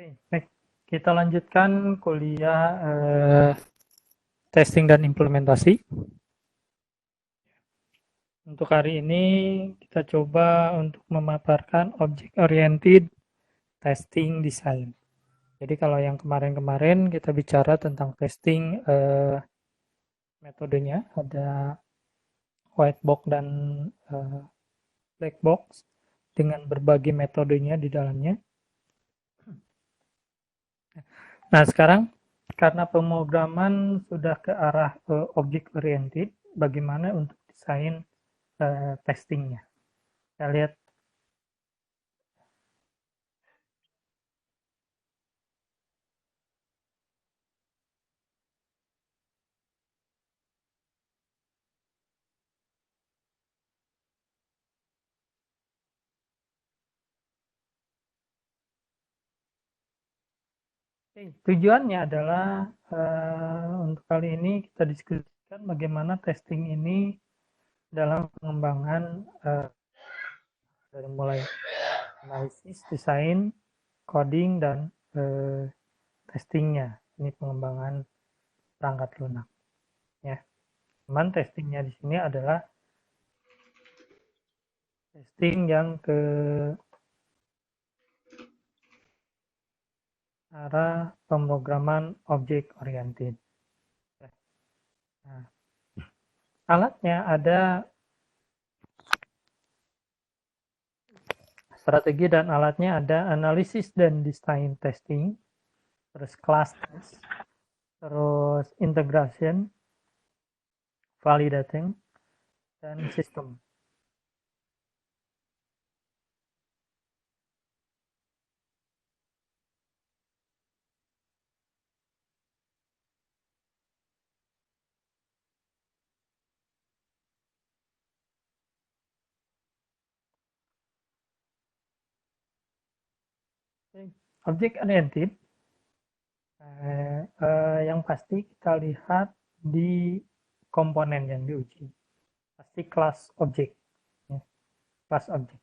Oke, baik. Kita lanjutkan kuliah testing dan implementasi. Untuk hari ini kita coba untuk memaparkan object oriented testing design. Jadi kalau yang kemarin-kemarin kita bicara tentang testing metodenya, ada white box dan black box dengan berbagai metodenya di dalamnya. Nah, sekarang karena pemrograman sudah ke arah object oriented, bagaimana untuk desain testingnya? Kita lihat. Tujuannya adalah untuk kali ini kita diskusikan bagaimana testing ini dalam pengembangan dari mulai analisis, desain, coding, dan testingnya. Ini pengembangan perangkat lunak. Ya, cuman testingnya di sini adalah testing yang ke arah pemrograman object oriented. Nah, alatnya ada strategi dan alatnya ada analisis dan design testing, terus class test, terus integration, validating, dan sistem. Object oriented yang pasti kita lihat di komponen yang diuji, pasti kelas objek, ya, kelas objek.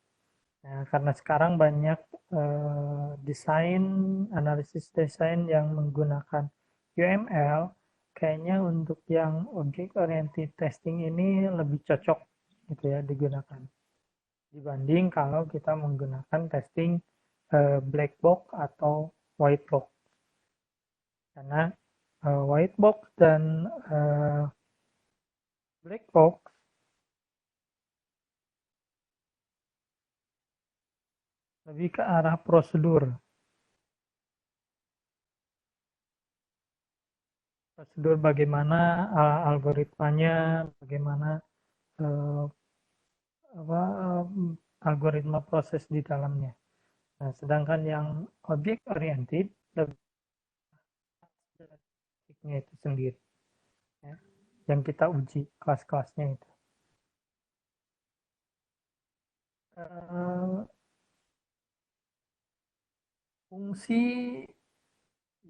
Nah, karena sekarang banyak desain, analisis desain yang menggunakan UML, kayaknya untuk yang object oriented testing ini lebih cocok gitu ya digunakan dibanding kalau kita menggunakan testing black box atau white box. Karena white box dan black box lebih ke arah prosedur bagaimana algoritmanya, bagaimana uh, apa, algoritma proses di dalamnya. Nah, sedangkan yang object oriented lebih itu sendiri, ya, yang kita uji kelas-kelasnya itu. Fungsi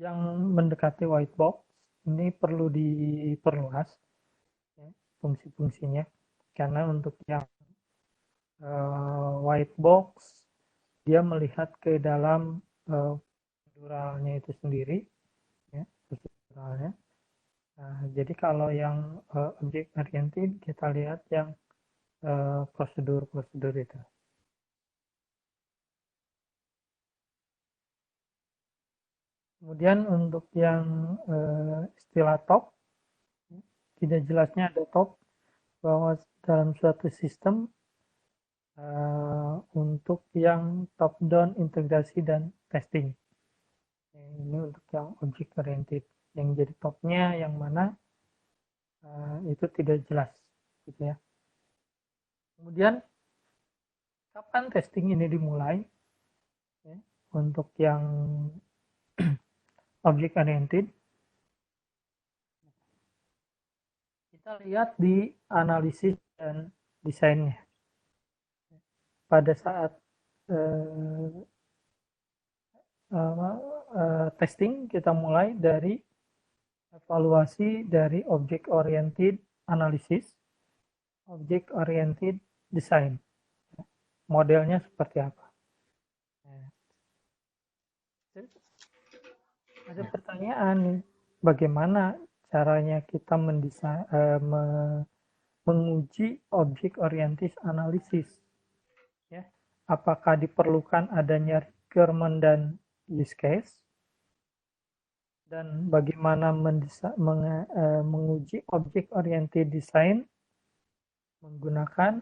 yang mendekati white box ini perlu diperluas, ya, fungsi-fungsinya, karena untuk yang white box dia melihat ke dalam proceduralnya itu sendiri, ya, proceduralnya. Nah, jadi kalau yang object oriented kita lihat yang prosedur-prosedur itu. Kemudian untuk yang istilah top, tidak jelasnya ada top bahwa dalam suatu sistem untuk yang top down integrasi dan testing. Ini untuk yang object oriented. Yang jadi topnya yang mana itu tidak jelas, gitu ya. Kemudian kapan testing ini dimulai? Ya, untuk yang object oriented, kita lihat di analisis dan desainnya. Pada saat testing kita mulai dari evaluasi dari object oriented analysis, object oriented design. Modelnya seperti apa? Ada pertanyaan nih, bagaimana caranya kita menguji object oriented analysis? Ya, apakah diperlukan adanya requirement dan use case? Dan bagaimana menguji object oriented design menggunakan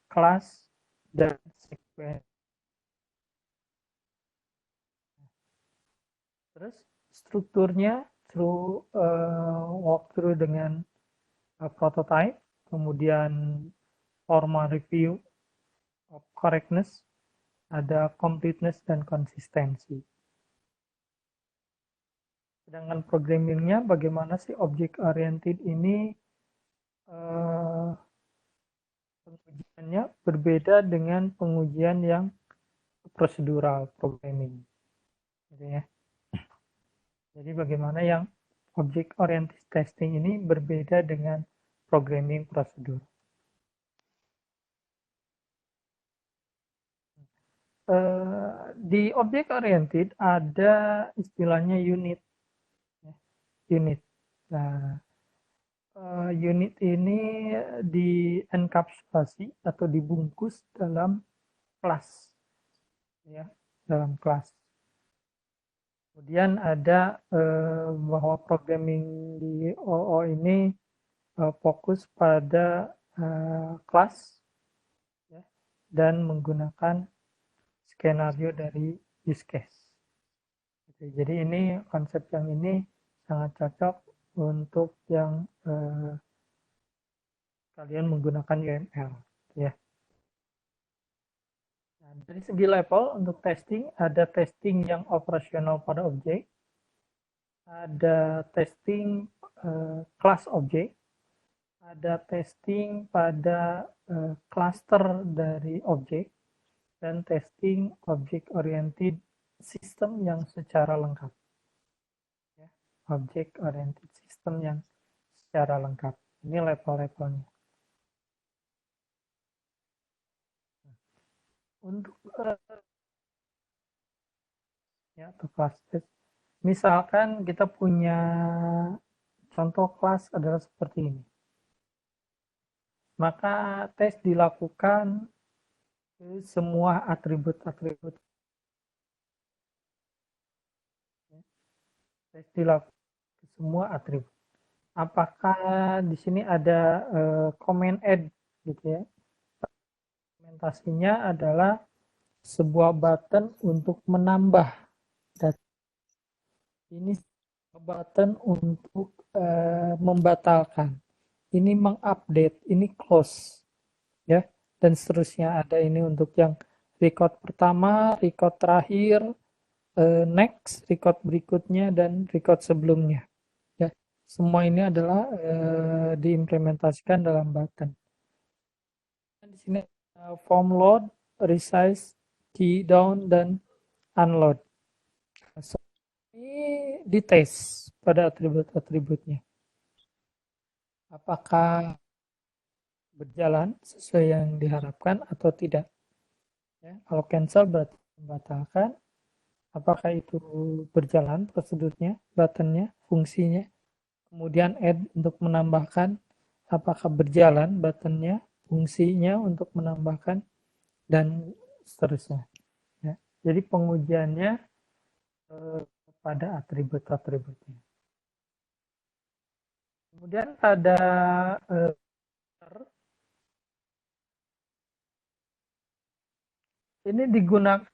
kelas dan sequence. Terus strukturnya through walkthrough dengan prototype, kemudian formal review of correctness, ada completeness dan konsistensi. Sedangkan programmingnya bagaimana sih object oriented ini pengujiannya berbeda dengan pengujian yang prosedural programming. Gitu ya. Jadi bagaimana yang object oriented testing ini berbeda dengan programming prosedur. Di object oriented ada istilahnya unit. Unit. Nah, unit ini dienkapsulasi atau dibungkus dalam kelas, ya, dalam kelas. Kemudian ada bahwa programming di OO ini fokus pada kelas, ya, dan menggunakan skenario dari use case. Jadi ini konsep yang ini sangat cocok untuk yang kalian menggunakan UML, ya. Nah, dari segi level untuk testing ada testing yang operasional pada objek, ada testing class objek, ada testing pada cluster dari objek, dan testing object oriented system yang secara lengkap. Ya, object oriented system yang secara lengkap. Ini level-levelnya. Untuk ya, atau class test, misalkan kita punya contoh kelas adalah seperti ini. Maka tes dilakukan ke semua atribut-atribut. Tes dilakukan ke semua atribut. Apakah di sini ada command add gitu ya? Implementasinya adalah sebuah button untuk menambah data. Ini button untuk membatalkan. Ini mengupdate, ini close, ya, dan seterusnya. Ada ini untuk yang record pertama, record terakhir, next, record berikutnya, dan record sebelumnya. Ya, semua ini adalah diimplementasikan dalam button. Di sini form load, resize, key down, dan unload. So, ini dites pada atribut-atributnya. Apakah berjalan sesuai yang diharapkan atau tidak. Ya, kalau cancel berarti membatalkan. Apakah itu berjalan prosedurnya, buttonnya, fungsinya. Kemudian add untuk menambahkan. Apakah berjalan buttonnya, fungsinya untuk menambahkan, dan seterusnya. Ya. Jadi pengujiannya pada atribut-atributnya. Kemudian ada ini digunakan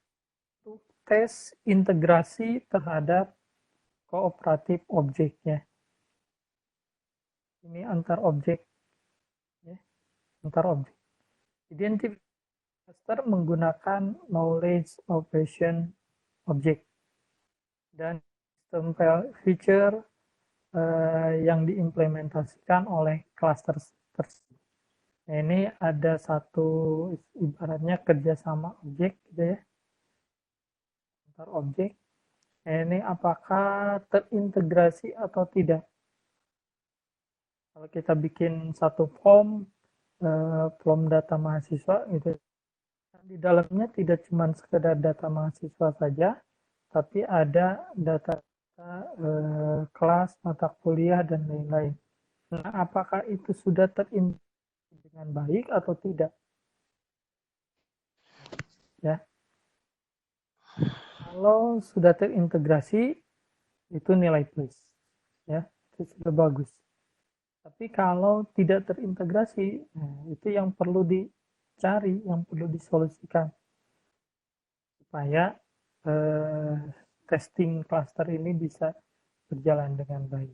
untuk tes integrasi terhadap kooperatif objeknya. Ini antar objek, ya, antar objek. Identifier menggunakan knowledge operation object dan sistem feature yang diimplementasikan oleh cluster tersebut. Nah, ini ada satu ibaratnya kerjasama objek, gitu ya, antar objek. Nah, ini apakah terintegrasi atau tidak? Kalau kita bikin satu form data mahasiswa gitu, di dalamnya tidak cuma sekedar data mahasiswa saja, tapi ada data kelas, mata kuliah, dan lain-lain. Nah, apakah itu sudah terintegrasi dengan baik atau tidak? Ya, kalau sudah terintegrasi, itu nilai plus. Ya, itu sudah bagus. Tapi kalau tidak terintegrasi, nah, itu yang perlu dicari, yang perlu disolusikan supaya testing cluster ini bisa berjalan dengan baik.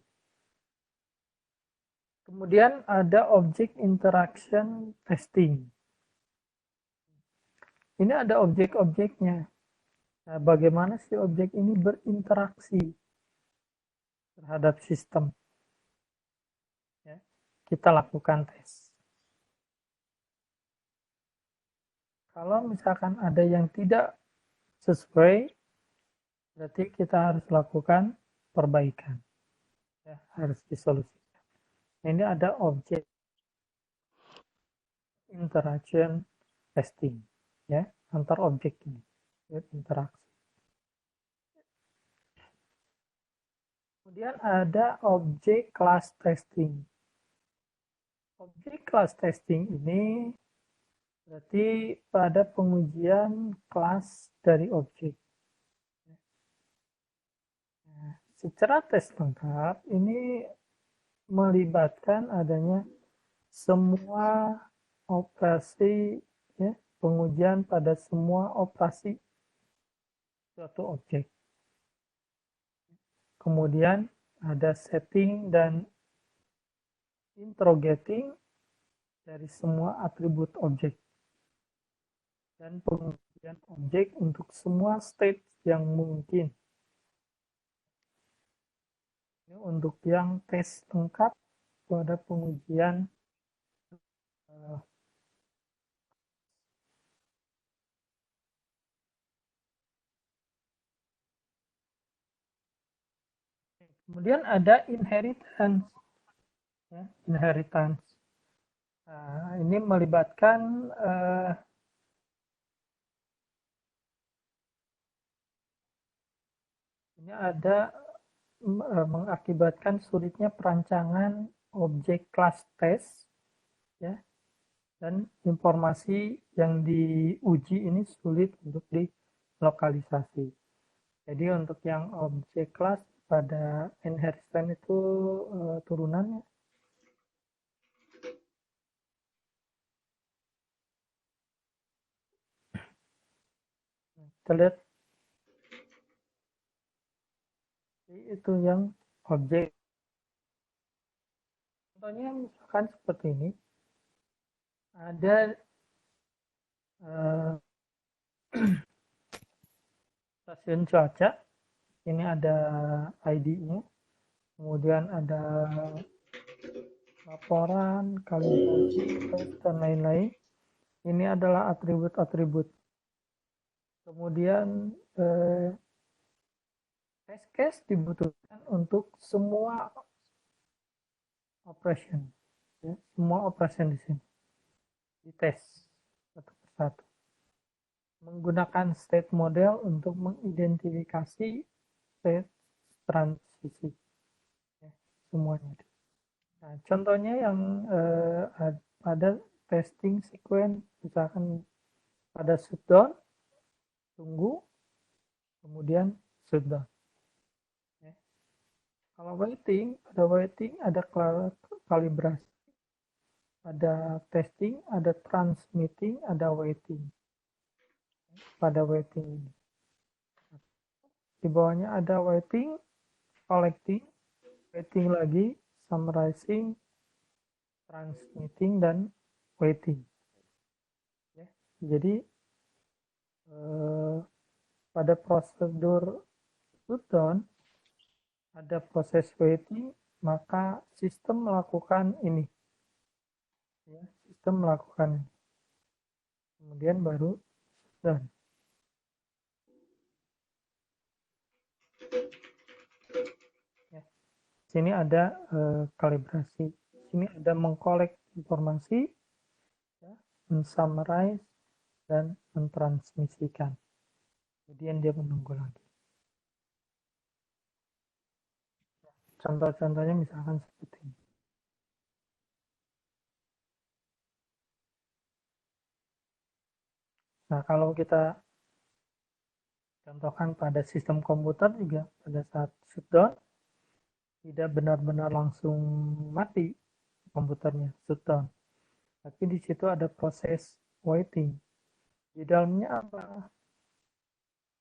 Kemudian ada object interaction testing. Ini ada objek-objeknya. Nah, bagaimana si objek ini berinteraksi terhadap sistem? Ya, kita lakukan tes. Kalau misalkan ada yang tidak sesuai, berarti kita harus lakukan perbaikan. Ya, harus disolusikan. Ini ada objek interaction testing, ya, antar objek ini, interaksi. Kemudian ada objek class testing. Objek class testing ini berarti pada pengujian kelas dari objek. Nah, secara tes lengkap ini melibatkan adanya semua operasi, ya, pengujian pada semua operasi suatu objek. Kemudian ada setting dan interrogating dari semua atribut objek. Dan pengujian objek untuk semua state yang mungkin. Ini untuk yang tes lengkap pada pengujian kemudian ada inheritance, ya, inheritance. Nah, ini melibatkan ini ada mengakibatkan sulitnya perancangan objek kelas tes, ya, dan informasi yang diuji ini sulit untuk dilokalisasi. Jadi untuk yang objek kelas pada inheritance itu turunannya. Kita lihat itu yang objek. Contohnya misalkan seperti ini. Ada stasiun cuaca. Ini ada ID-nya. Kemudian ada laporan, kalibrasi, tes, dan lain-lain. Ini adalah atribut-atribut. Kemudian test case dibutuhkan untuk semua operation, ya, semua operation di sini dites satu persatu. Menggunakan state model untuk mengidentifikasi state transisi, ya, semuanya. Nah, contohnya yang pada testing sequence, misalkan pada shutdown, tunggu, kemudian shutdown. Ya. Kalau waiting, pada waiting ada kalibrasi, ada testing, ada transmitting, ada waiting. Pada waiting ini, di bawahnya ada waiting, collecting, waiting lagi, summarizing, transmitting, dan waiting. Ya. Jadi pada prosedur shutdown ada proses waiting, maka sistem melakukan ini, ya, sistem melakukan ini. Kemudian baru shutdown. Ya. Sini ada kalibrasi, sini ada mengkolek informasi, ya, mensummarize, dan mentransmisikan. Kemudian dia menunggu lagi. contoh-contohnya misalkan seperti ini. Nah, kalau kita contohkan pada sistem komputer juga pada saat shutdown tidak benar-benar langsung mati komputernya shutdown, tapi di situ ada proses waiting. Di dalamnya apa?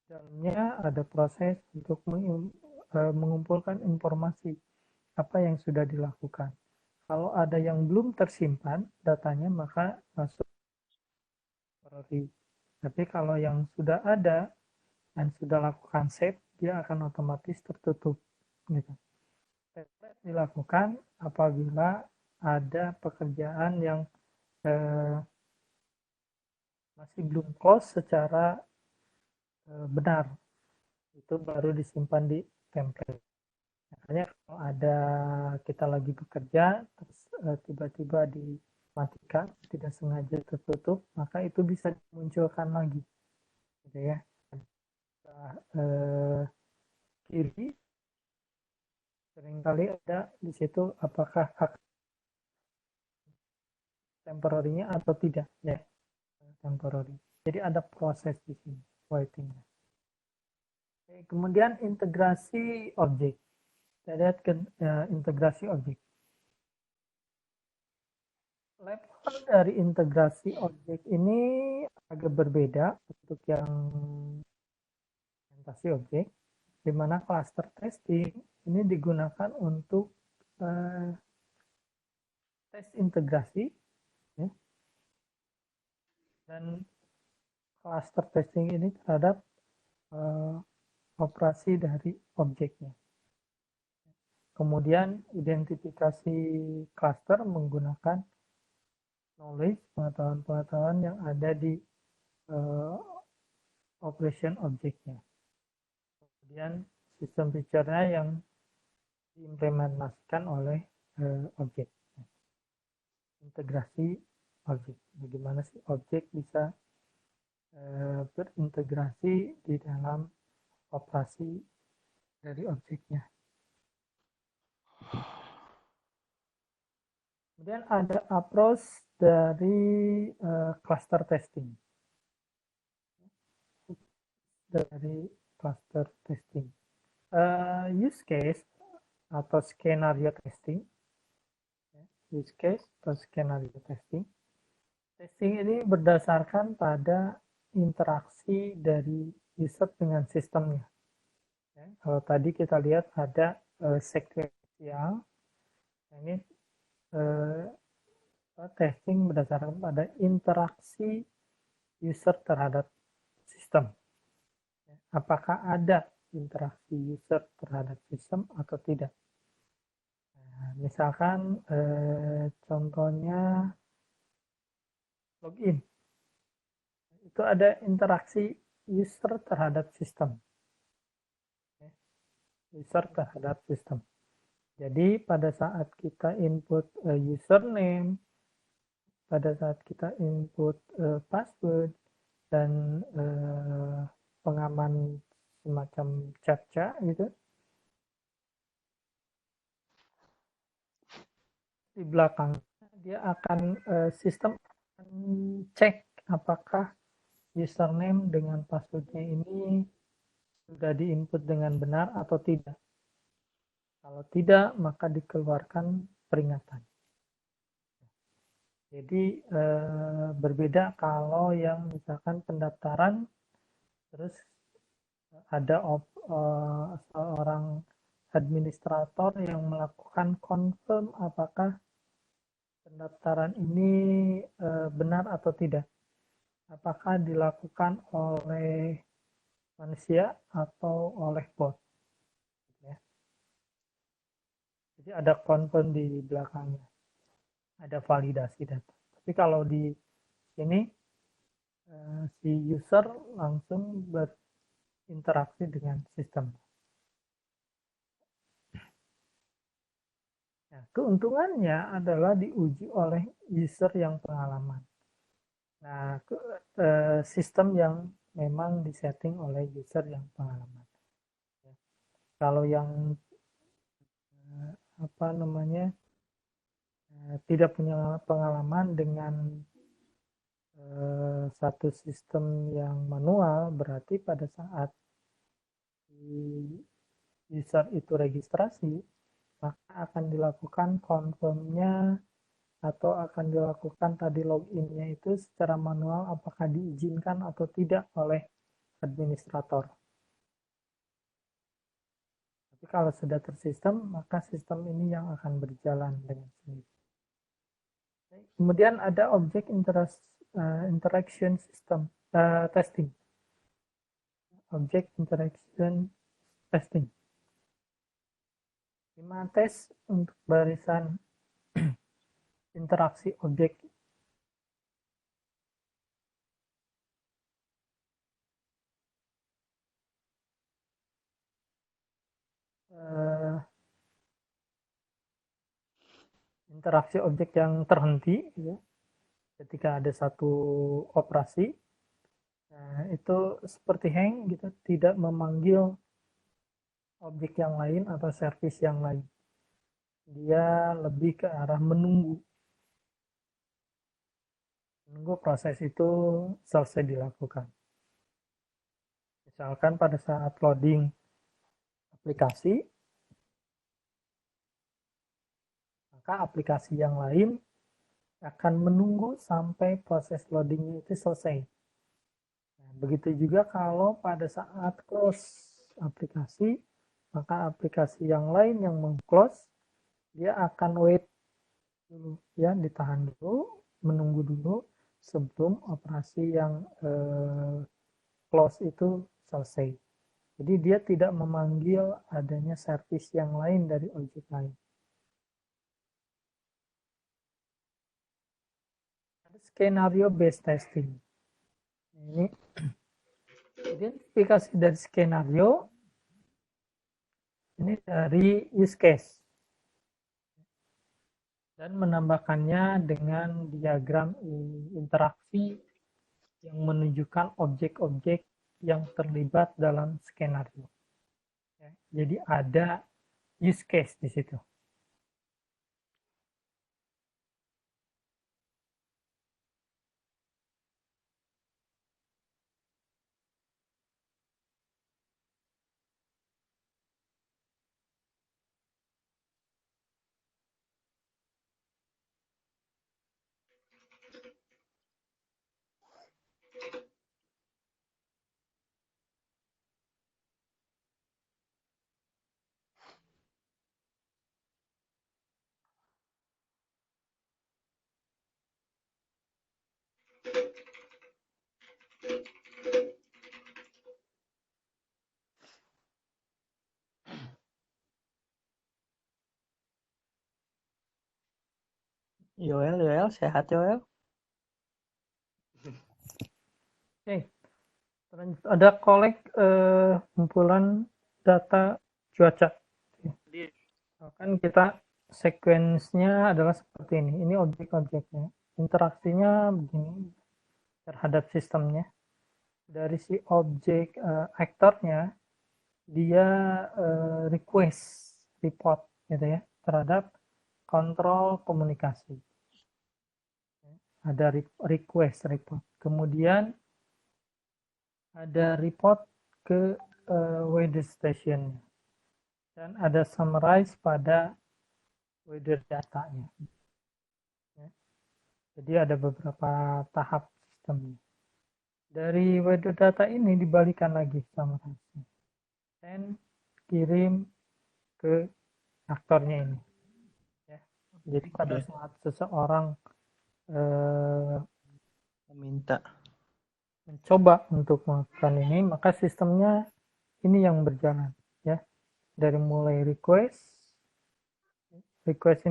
Di dalamnya ada proses untuk mengumpulkan informasi apa yang sudah dilakukan. Kalau ada yang belum tersimpan datanya maka masuk priority. Tapi kalau yang sudah ada dan sudah lakukan save, dia akan otomatis tertutup. Gitu. Dilakukan apabila ada pekerjaan yang masih belum close secara benar, itu baru disimpan di template. Makanya kalau ada kita lagi bekerja terus tiba-tiba dimatikan, tidak sengaja tertutup, maka itu bisa dimunculkan lagi, gitu ya. Kiri seringkali ada di situ apakah hak temporary-nya atau tidak, ya, temporary. Jadi ada proses di sini waiting. Kemudian integrasi objek. Kita lihat ke integrasi objek. Level dari integrasi objek ini agak berbeda untuk yang implementasi objek, di mana cluster testing ini digunakan untuk tes integrasi, ya, dan cluster testing ini terhadap operasi dari objeknya. Kemudian identifikasi cluster menggunakan knowledge, pengetahuan-pengetahuan yang ada di operation objeknya. Kemudian sistem feature-nya yang diimplementasikan oleh objek. Integrasi objek. Bagaimana sih objek bisa berintegrasi di dalam operasi dari objeknya. Kemudian ada approach dari cluster testing. Dari cluster testing. Use case atau skenario testing. Use case atau skenario testing. Testing ini berdasarkan pada interaksi dari user dengan sistemnya. Ya, kalau tadi kita lihat ada sekuensial, ini testing berdasarkan pada interaksi user terhadap sistem. Apakah ada interaksi user terhadap sistem atau tidak? Nah, misalkan contohnya login, itu ada interaksi user terhadap sistem. User terhadap sistem. Jadi pada saat kita input username, pada saat kita input password dan pengaman semacam captcha gitu, di belakang dia akan sistem akan cek apakah username dengan passwordnya ini sudah diinput dengan benar atau tidak. Kalau tidak, maka dikeluarkan peringatan. Jadi berbeda kalau yang misalkan pendaftaran terus ada seorang administrator yang melakukan confirm apakah pendaftaran ini benar atau tidak. Apakah dilakukan oleh manusia atau oleh bot. Ya. Jadi ada confirm di belakangnya. Ada validasi data. Tapi kalau di sini si user langsung berinteraksi dengan sistem. Nah, keuntungannya adalah diuji oleh user yang pengalaman. Nah, sistem yang memang disetting oleh user yang pengalaman. Ya. Kalau yang apa namanya tidak punya pengalaman dengan satu sistem yang manual, berarti pada saat user itu registrasi, maka akan dilakukan confirm-nya atau akan dilakukan tadi login-nya itu secara manual apakah diizinkan atau tidak oleh administrator. Tapi kalau sudah tersistem, maka sistem ini yang akan berjalan dengan sendiri. Kemudian ada object interaction system testing. Object interaction testing. 5 tes untuk barisan interaksi objek. Interaksi objek yang terhenti ya, ketika ada satu operasi. Nah, itu seperti hang gitu, tidak memanggil objek yang lain atau service yang lain. Dia lebih ke arah menunggu proses itu selesai dilakukan. Misalkan pada saat loading aplikasi, maka aplikasi yang lain akan menunggu sampai proses loadingnya itu selesai. Nah, begitu juga kalau pada saat close aplikasi, maka aplikasi yang lain yang meng-close, dia akan wait dulu, ya, ditahan dulu, menunggu dulu sebelum operasi yang close itu selesai. Jadi dia tidak memanggil adanya service yang lain dari objek lain. Ada skenario based testing. Ini identifikasi dari skenario ini dari use case dan menambahkannya dengan diagram interaksi yang menunjukkan objek-objek yang terlibat dalam skenario. Ya, jadi ada use case di situ. Yoel, sehat Yoel? Oke, ada kolek kumpulan data cuaca. Kan kita sequence-nya adalah seperti ini. Ini objek-objeknya. Interaksinya begini terhadap sistemnya. Dari si objek aktornya, dia request report gitu ya terhadap kontrol komunikasi. Ada request report. Kemudian ada report ke weather station dan ada summarize pada weather datanya. Ya. Jadi ada beberapa tahap sistemnya. Dari weather data ini dibalikan lagi summarize-nya. Dan kirim ke aktornya ini. Ya. Jadi pada saat seseorang mencoba untuk melakukan ini, maka sistemnya ini yang berjalan, ya. Dari mulai request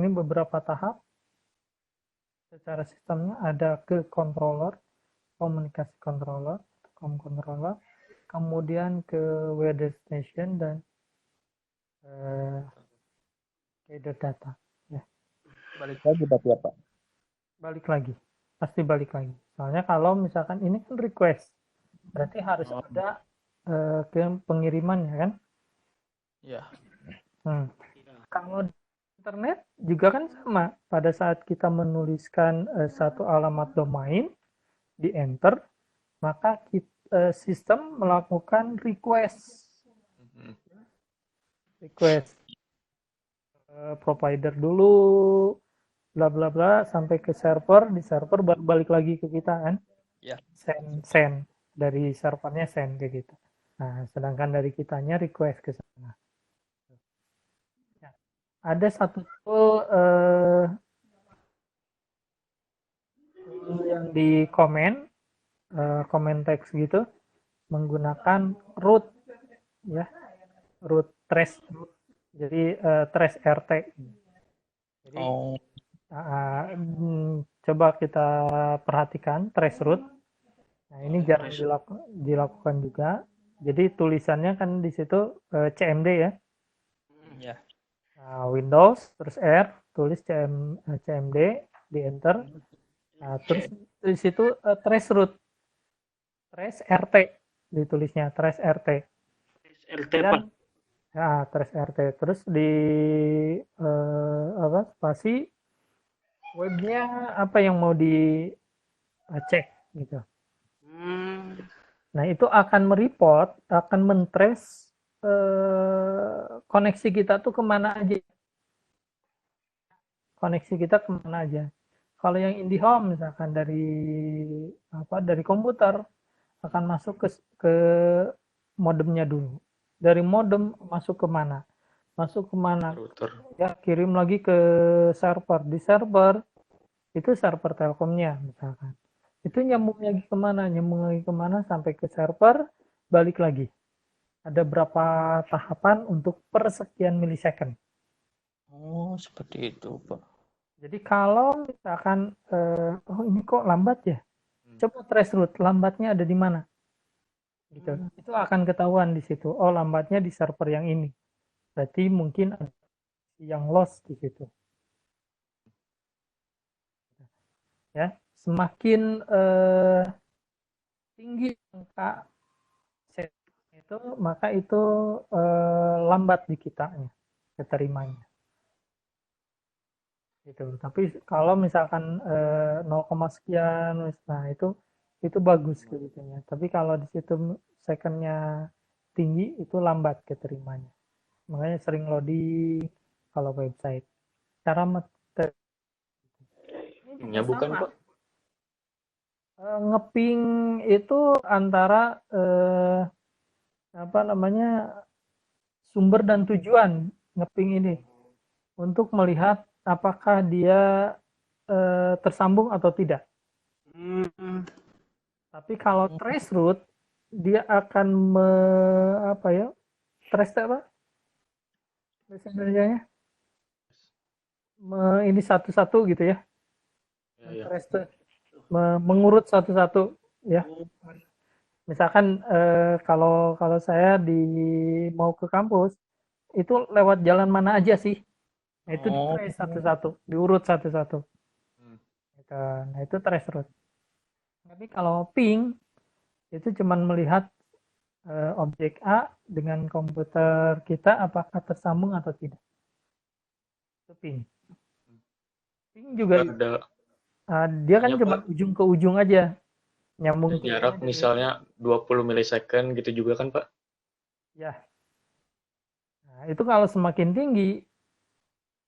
ini beberapa tahap. Secara sistemnya ada ke controller, komunikasi controller, controller, kemudian ke weather station dan weather data. Ya. Balik lagi berarti ya Pak? Balik lagi, pasti balik lagi. Soalnya kalau misalkan ini kan request, berarti harus ada ke pengiriman ya kan? Iya. Kalau internet juga kan sama. Pada saat kita menuliskan satu alamat domain di enter, maka sistem melakukan request provider dulu, bla bla bla sampai ke server, di server baru balik lagi ke kita kan, Ya. send dari servernya send kayak gitu. Nah, sedangkan dari kitanya request ke sana. Nah, ada satu tool yang di komen teks gitu menggunakan root ya, root trace root. Jadi trace RT. Jadi Oh, coba kita perhatikan trace root. Nah, ini jarang trace. dilakukan juga. Jadi tulisannya kan di situ CMD ya. Ya. Nah, Windows terus R tulis CMD di enter. Nah, terus di situ trace root, trace RT ditulisnya trace RT. LT Dan Pak. ya trace RT terus di apa spasi webnya apa yang mau dicek gitu. Nah, itu akan mereport, akan mentrace koneksi kita tuh kemana aja. Koneksi kita kemana aja. Kalau yang IndiHome misalkan dari komputer akan masuk ke modemnya dulu. Dari modem masuk ke mana? Masuk ke mana? Router. Ya, kirim lagi ke server. Di server itu server Telkomnya misalkan. Itu nyambung lagi kemana? Nyambung lagi kemana sampai ke server, balik lagi. Ada berapa tahapan untuk per sekian milisecond. Oh, seperti itu, Pak. Jadi kalau misalkan, oh ini kok lambat ya? Coba trace route, lambatnya ada di mana? Gitu. Itu akan ketahuan di situ. Oh, lambatnya di server yang ini. Berarti mungkin ada yang lost di situ. Ya, semakin tinggi angka itu, maka itu lambat di kitanya, keterimanya. Gitu. Tapi kalau misalkan 0, sekian, nah itu bagus gitu ya. Tapi kalau di situ secondnya tinggi, itu lambat keterimanya. Makanya sering loading kalau website. Cara ini juga Ya bukan, sama. Pak. Ngeping itu antara apa namanya sumber dan tujuan ngeping ini untuk melihat apakah dia tersambung atau tidak. Tapi kalau trace root dia akan apa ya? Trace apa? Bahasa Indonesianya? Ini satu-satu gitu ya. Ya, ya. Trace mengurut satu-satu ya. Misalkan kalau kalau saya mau ke kampus itu lewat jalan mana aja sih? Nah, itu di Oh, trace satu-satu, diurut satu-satu. Gitu. Nah, itu trace root. Tapi kalau ping itu cuma melihat objek A dengan komputer kita apakah tersambung atau tidak. Itu ping. Ping juga ada dia kan ininya, cuma Pak. ujung ke ujung aja, nyambung Ada ke ini jarak dari misalnya 20 milisecond gitu juga kan, Pak? ya. Nah, itu kalau semakin tinggi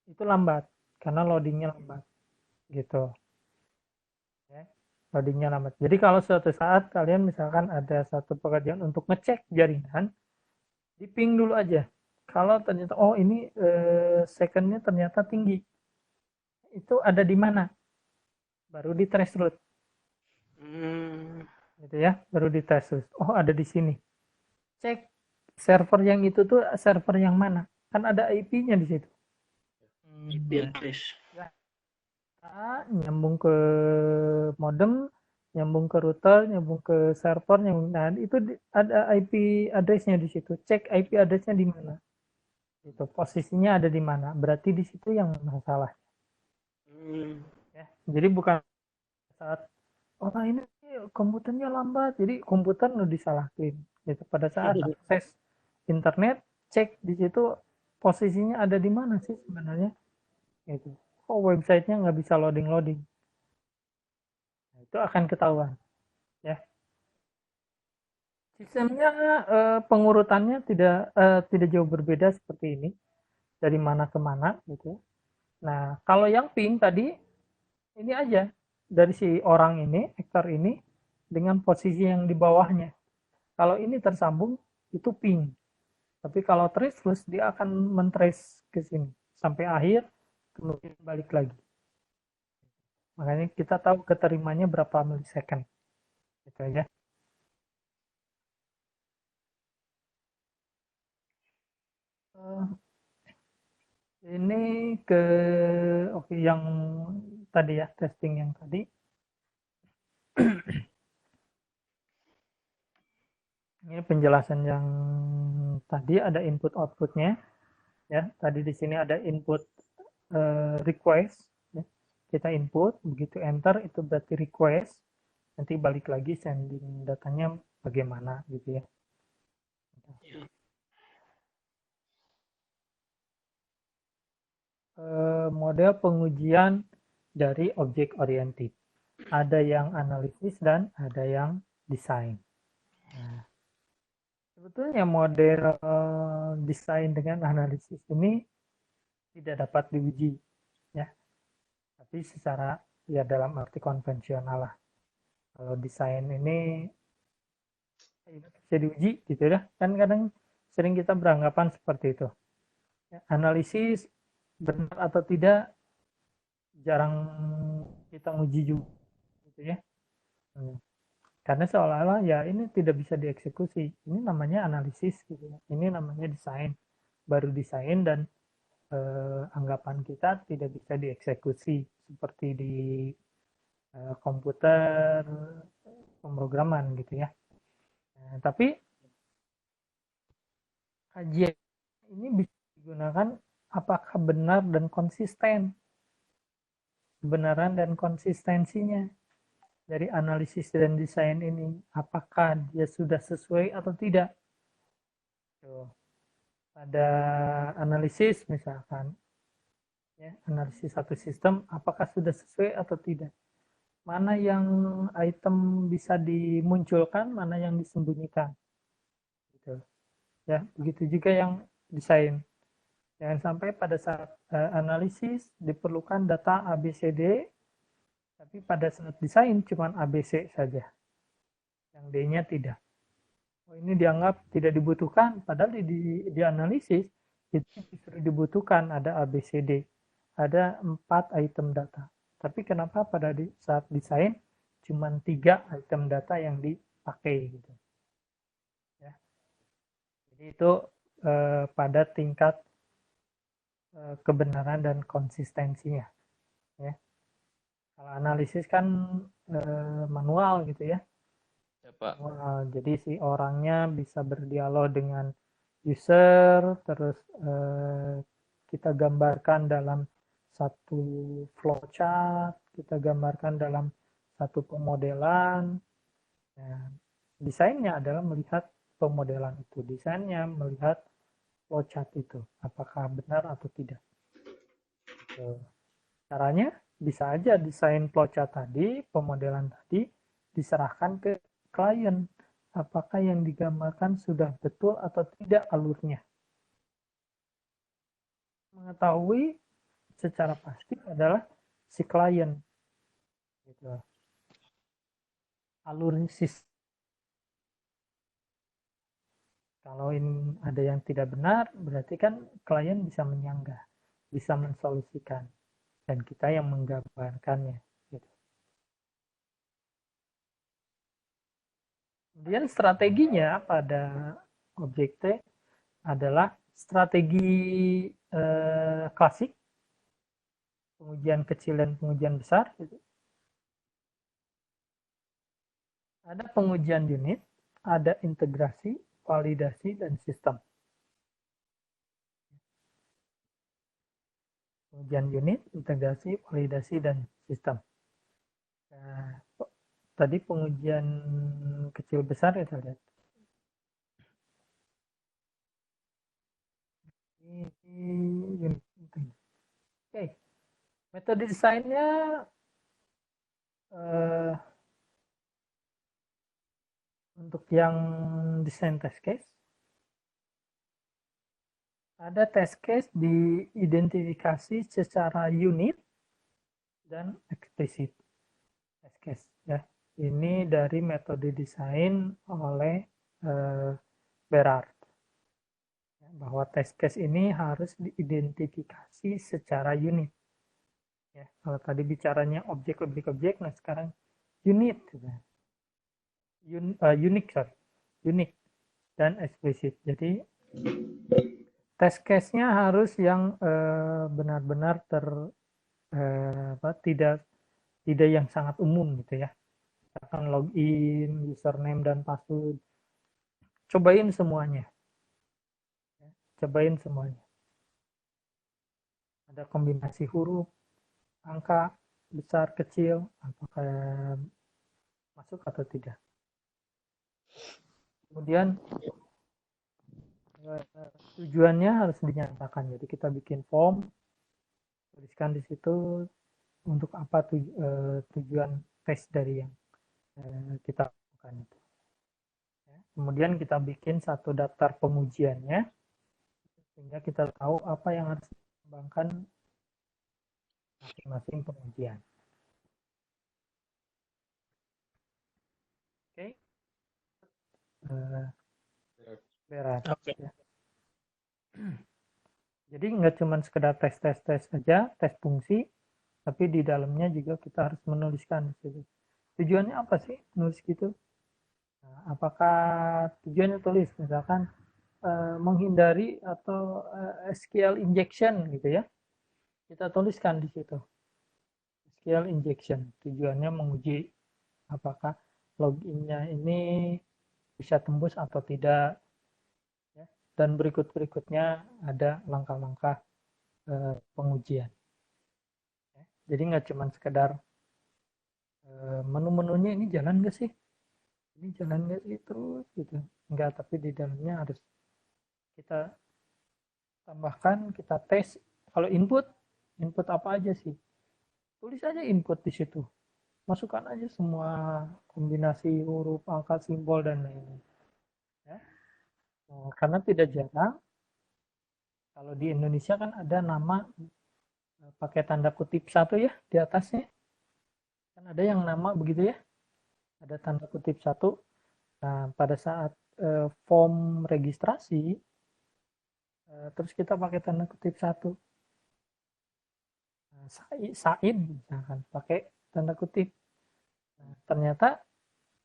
itu lambat karena loadingnya lambat gitu. Ya. Loadingnya lambat. Jadi kalau suatu saat kalian misalkan ada satu pekerjaan untuk ngecek jaringan, di ping dulu aja. Kalau ternyata oh ini secondnya ternyata tinggi, itu ada di mana? Baru di trace route, gitu ya. Baru di trace route. Oh ada di sini. Cek server yang itu tuh server yang mana? Kan ada IP-nya di situ. IP address. Ya, nyambung ke modem, nyambung ke router, nyambung ke server, nyambung. Nah, itu ada IP address-nya di situ. Cek IP address-nya di mana. Itu posisinya ada di mana. Berarti di situ yang masalah. Ya. Jadi bukan saat oh ini komputernya lambat, jadi komputer udah disalahin. Gitu. Pada saat akses internet, cek di situ posisinya ada di mana sih sebenarnya. gitu. Kok websitenya nggak bisa loading. Nah, itu akan ketahuan ya. Sistemnya pengurutannya tidak jauh berbeda seperti ini, dari mana ke mana gitu. Nah, kalau yang ping tadi ini aja dari si orang ini, aktor ini dengan posisi yang di bawahnya. Kalau ini tersambung itu ping. Tapi kalau traceless dia akan mentrace ke sini sampai akhir kemudian balik lagi. Makanya kita tahu keterimanya berapa milisecond. Gitu ya. Eh, ini ke oke yang tadi ya testing yang tadi. Ini penjelasan yang tadi ada input outputnya ya. Tadi di sini ada input request ya. Kita input begitu enter itu berarti request, nanti balik lagi sending datanya bagaimana gitu ya. Model pengujian dari objek oriented, ada yang analisis dan ada yang desain. Nah, sebetulnya model desain dengan analisis ini tidak dapat diuji ya, tapi secara ya dalam arti konvensional lah. Kalau desain ini bisa diuji gitu ya, kan kadang sering kita beranggapan seperti itu ya, analisis benar atau tidak jarang kita uji juga gitu ya. Karena seolah-olah ya ini tidak bisa dieksekusi, ini namanya analisis gitu ya, ini namanya desain, baru desain dan anggapan kita tidak bisa dieksekusi seperti di komputer pemrograman gitu ya. Nah, tapi kajian ini bisa digunakan apakah benar dan konsisten, kebenaran dan konsistensinya dari analisis dan desain ini, apakah dia sudah sesuai atau tidak. Tuh. Ada analisis misalkan, ya, analisis satu sistem, apakah sudah sesuai atau tidak. Mana yang item bisa dimunculkan, mana yang disembunyikan. Gitu. Ya, begitu juga yang desain. Jangan sampai pada saat analisis diperlukan data ABCD, tapi pada saat desain cuma ABC saja, yang D-nya tidak. Oh, ini dianggap tidak dibutuhkan, padahal di analisis itu justru dibutuhkan, ada ABCD, ada 4 item data. Tapi kenapa pada saat desain cuma 3 item data yang dipakai gitu. Ya. Jadi itu pada tingkat kebenaran dan konsistensinya. Ya. Kalau analisis kan manual gitu ya. Ya, Pak. Jadi si orangnya bisa berdialog dengan user, terus kita gambarkan dalam satu flowchart, kita gambarkan dalam satu pemodelan. Nah, desainnya adalah melihat pemodelan itu, desainnya melihat flowchart itu, apakah benar atau tidak. Caranya bisa aja desain flowchart tadi, pemodelan tadi diserahkan ke klien. Apakah yang digambarkan sudah betul atau tidak alurnya. Mengetahui secara pasti adalah si klien. Gitu. Alurnya sistem. Kalau ini ada yang tidak benar, berarti kan klien bisa menyanggah, bisa mensolusikan, dan kita yang menggambarkannya. Gitu. Kemudian strateginya pada objek T adalah strategi klasik, pengujian kecil dan pengujian besar. Gitu. Ada pengujian unit, ada integrasi, validasi, dan sistem. Pengujian unit, integrasi, validasi, dan sistem. Nah, tadi pengujian kecil besar ya saya lihat. Ini unit. Oke. Metode desainnya eh, untuk yang desain test case, ada test case diidentifikasi secara unit dan eksplisit test case ya. Ini dari metode desain oleh Berard, bahwa test case ini harus diidentifikasi secara unit ya. Kalau tadi bicaranya objek, nah sekarang unit unik, sorry, unik dan eksplisit. Jadi test case-nya harus yang benar-benar tidak yang sangat umum gitu ya. Akan login, username dan password. Cobain semuanya. Cobain semuanya. Ada kombinasi huruf, angka, besar, kecil, apakah masuk atau tidak. Kemudian tujuannya harus dinyatakan. Jadi kita bikin form, tuliskan di situ untuk apa tujuan tes dari yang kita lakukan itu. Kemudian kita bikin satu daftar pengujiannya sehingga kita tahu apa yang harus dikembangkan masing-masing pengujian. Oke, berat. Oke. Ya. Jadi nggak cuma sekedar tes aja, tes fungsi, tapi di dalamnya juga kita harus menuliskan di situ. Tujuannya apa sih nulis gitu? Nah, apakah tujuannya tulis misalkan menghindari atau SQL injection gitu ya? Kita tuliskan di situ. SQL injection tujuannya menguji apakah loginnya ini bisa tembus atau tidak ya. Dan berikutnya ada langkah-langkah pengujian ya. Jadi nggak cuma sekedar menu-menunya ini jalan nggak sih, ini jalan nggak sih terus gitu, nggak, tapi di dalamnya harus kita tambahkan, kita tes. Kalau input apa aja sih, tulis aja input di situ, masukkan aja semua kombinasi huruf, angka, simbol dan lain-lain ya. Karena tidak jarang kalau di Indonesia kan ada nama pakai tanda kutip satu ya di atasnya, kan ada yang nama begitu ya, ada tanda kutip satu. Nah pada saat form registrasi terus kita pakai tanda kutip satu, Said misalkan pakai tanda kutip, nah, ternyata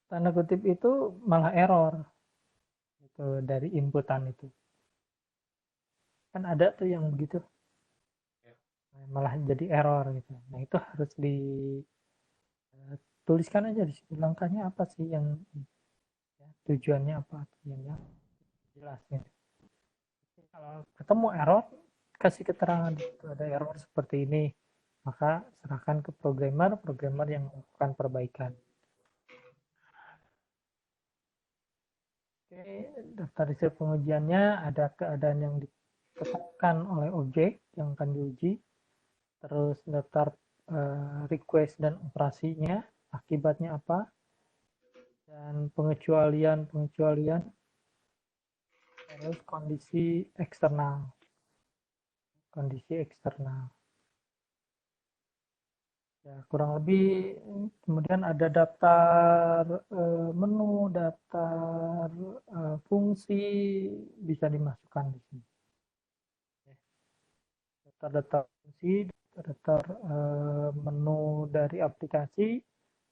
tanda kutip itu malah error gitu dari inputan itu, kan ada tuh yang begitu, malah jadi error gitu. Nah itu harus dituliskan aja di situ langkahnya apa sih, yang ya, tujuannya apa, tujuannya jelas gitu. Kalau ketemu error, kasih keterangan itu ada error seperti ini, maka serahkan ke programmer yang melakukan perbaikan. Oke, daftar hasil pengujiannya ada keadaan yang ditetapkan oleh objek yang akan diuji, terus daftar request dan operasinya, akibatnya apa, dan pengecualian, terus kondisi eksternal. Ya, kurang lebih. Kemudian ada daftar menu, daftar fungsi bisa dimasukkan di sini. Daftar fungsi, daftar menu dari aplikasi,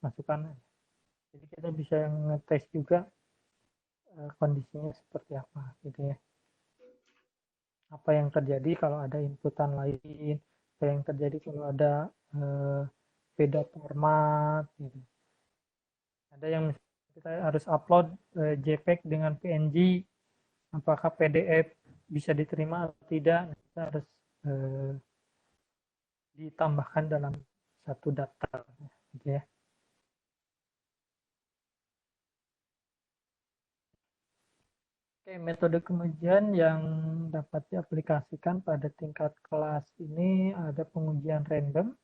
masukkan. Jadi kita bisa ngetes juga kondisinya seperti apa gitu ya. Apa yang terjadi kalau ada inputan lain, apa yang terjadi kalau ada beda format gitu. Ada yang kita harus upload JPEG dengan PNG, apakah PDF bisa diterima atau tidak, kita harus eh, ditambahkan dalam satu daftar gitu ya. Oke, metode pengujian yang dapat diaplikasikan pada tingkat kelas ini ada pengujian random,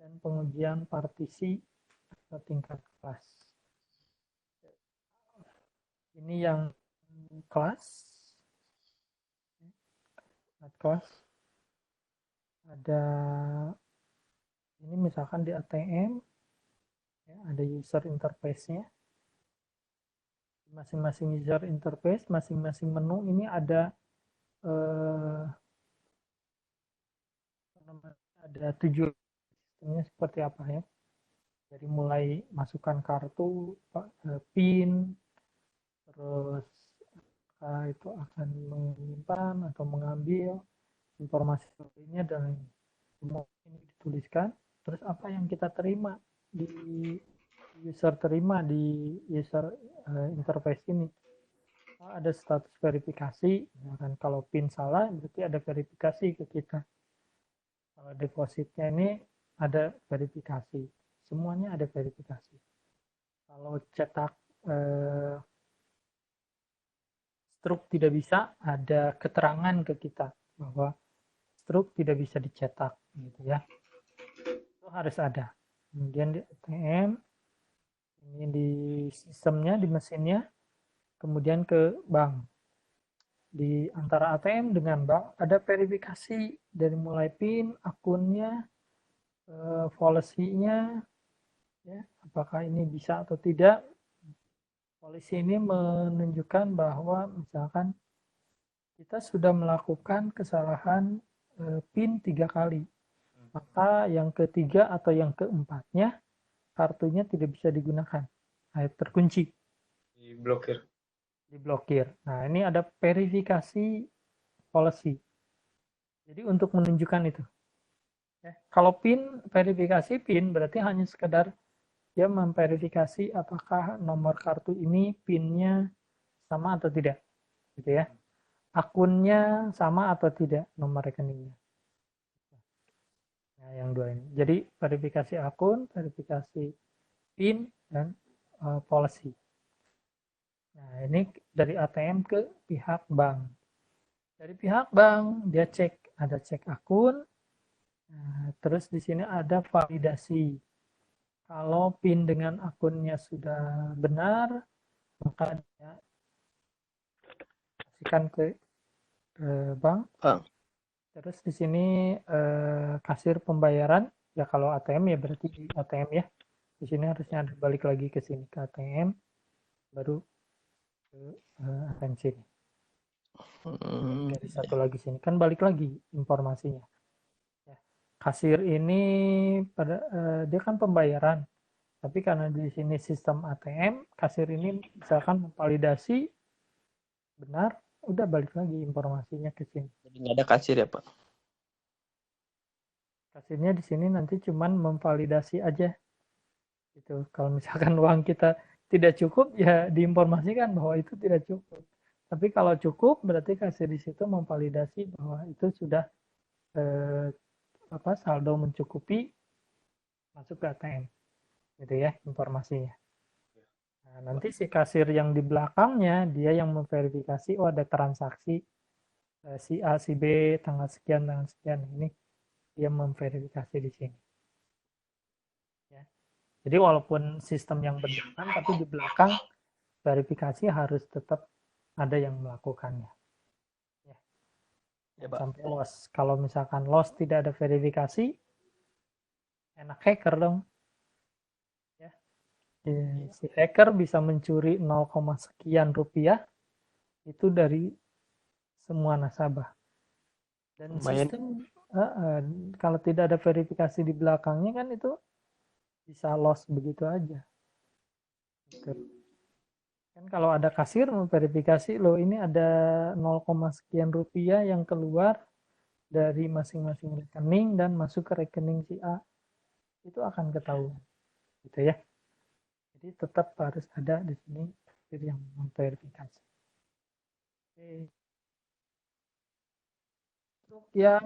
dan pengujian partisi atau tingkat kelas. Ini yang kelas, ada ini misalkan di ATM, ya, ada user interface-nya. Masing-masing user interface, masing-masing menu ini ada tujuan sistemnya seperti apa ya. Dari mulai masukkan kartu, PIN, terus itu akan menyimpan atau mengambil informasi lainnya dan semua ini dituliskan. Terus apa yang kita terima di user interface ini. Ada status verifikasi, kan kalau PIN salah berarti ada verifikasi ke kita. Kalau depositnya ini ada verifikasi, semuanya ada verifikasi. Kalau cetak struk tidak bisa, ada keterangan ke kita bahwa struk tidak bisa dicetak, gitu ya. Itu harus ada. Kemudian di ATM, ini di sistemnya, di mesinnya, kemudian ke bank. Di antara ATM dengan bank ada verifikasi dari mulai PIN, akunnya, polisinya, ya, apakah ini bisa atau tidak. Polisi ini menunjukkan bahwa misalkan kita sudah melakukan kesalahan PIN 3 kali, maka yang ketiga atau yang keempatnya kartunya tidak bisa digunakan, terkunci, diblokir. Nah, ini ada verifikasi policy. Jadi untuk menunjukkan itu. Ya, kalau PIN, verifikasi PIN berarti hanya sekedar dia memverifikasi apakah nomor kartu ini PIN-nya sama atau tidak, gitu ya. Akunnya sama atau tidak nomor rekeningnya. Nah, yang dua ini. Jadi verifikasi akun, verifikasi PIN, dan policy. Nah, ini dari ATM ke pihak bank. Dari pihak bank, dia ada cek akun. Nah, terus di sini ada validasi. Kalau PIN dengan akunnya sudah benar, maka dia kasihkan ke bank. Terus di sini kasir pembayaran. Ya kalau ATM ya berarti di ATM ya. Di sini harusnya ada balik lagi ke sini ke ATM, baru ke ATM sini. Dari satu lagi sini kan balik lagi informasinya. Ya. Kasir ini dia kan pembayaran, tapi karena di sini sistem ATM, kasir ini misalkan memvalidasi benar, udah balik lagi informasinya ke sini. Jadi nggak ada kasir ya Pak? Kasirnya di sini nanti cuman memvalidasi aja. Gitu. Kalau misalkan uang kita tidak cukup, ya diinformasikan bahwa itu tidak cukup. Tapi kalau cukup, berarti kasir di situ memvalidasi bahwa itu sudah saldo mencukupi, masuk ke ATM, gitu ya informasinya. Nah, nanti si kasir yang di belakangnya dia yang memverifikasi, oh ada transaksi si A si B tanggal sekian ini dia memverifikasi di sini. Ya. Jadi walaupun sistem yang berjalan, tapi di belakang verifikasi harus tetap ada yang melakukannya. Ya, sampai loss. Kalau misalkan loss tidak ada verifikasi, enak hacker dong. Ya. Si hacker bisa mencuri 0, sekian rupiah itu dari semua nasabah. Dan sistem kalau tidak ada verifikasi di belakangnya kan itu bisa loss begitu aja. Gitu. Kan kalau ada kasir memverifikasi, loh ini ada 0, sekian rupiah yang keluar dari masing-masing rekening dan masuk ke rekening si A, itu akan ketahuan, gitu ya. Jadi tetap harus ada di sini yang memverifikasi. Oke. Untuk yang